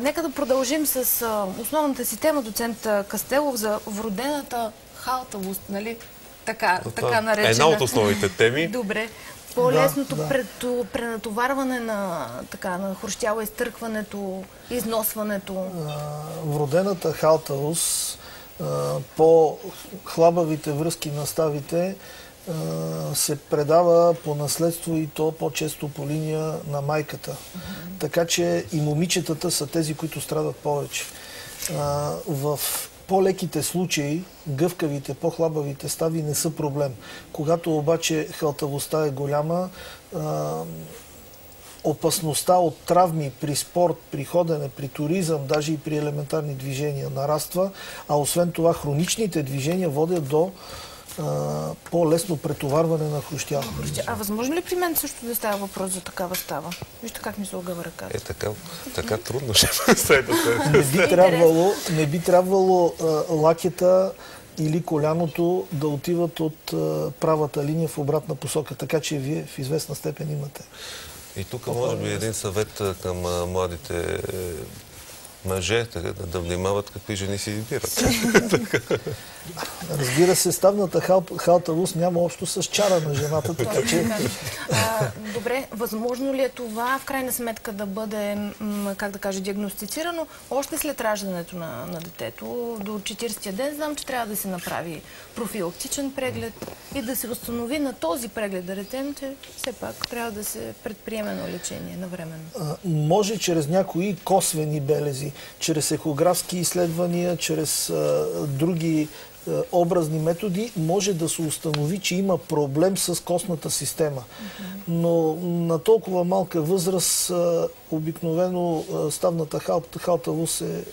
Нека да продължим с основната си тема, доцент Кастелов, за вродената халтавост, нали? Така наречена. Една от основните теми. Добре. По-лесното пренатоварване на хрущяла, изтъркването, износването. Вродената халтавост, по хлабавите връзки на ставите, се предава по наследство и то по-често по линия на майката. Така че и момичетата са тези, които страдат повече. В по-леките случаи, гъвкавите, по-хлабавите стави не са проблем. Когато обаче халтавостта е голяма, опасността от травми при спорт, при ходене, при туризъм, даже и при елементарни движения нараства, а освен това хроничните движения водят до по-лесно претоварване на хрущяла. А възможно ли при мен също да става въпрос за такава става? Вижте как ми се огъва ръката. Така трудно ще следвате. Не би трябвало лакета или коляното да отиват от правата линия в обратна посока, така че вие в известна степен имате. И тук може би един съвет към младите мъже, да внимават какви жени си избират. Разбира се, ставната халтавост няма общо с чара на жената, така че... Добре, възможно ли е това в крайна сметка да бъде, как да кажа, диагностицирано още след раждането на детето? До 40-я ден знам, че трябва да се направи профилактичен преглед и да се установи на този преглед, да речем, че все пак трябва да се предприеме на лечение навременно. Може чрез някои косвени белези, чрез ехографски изследвания, чрез други образни методи, може да се установи, че има проблем с костната система. Но на толкова малка възраст обикновено ставната халтавост е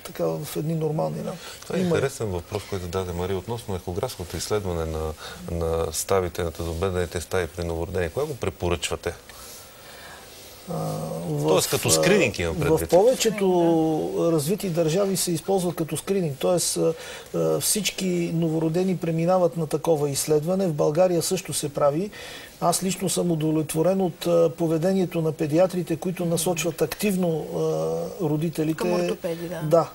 така в едни нормални рамки. Това е интересен въпрос, който даде Мария относно ехографското изследване на ставите, на тазобедрените стави при новородени. Кога го препоръчвате? Тоест като скрининг имам предвид. В повечето развити държави се използва като скрининг. Тоест всички новородени преминават на такова изследване. В България също се прави. Аз лично съм удовлетворен от поведението на педиатрите, които насочват активно родителите. Към ортопеди, да. Да.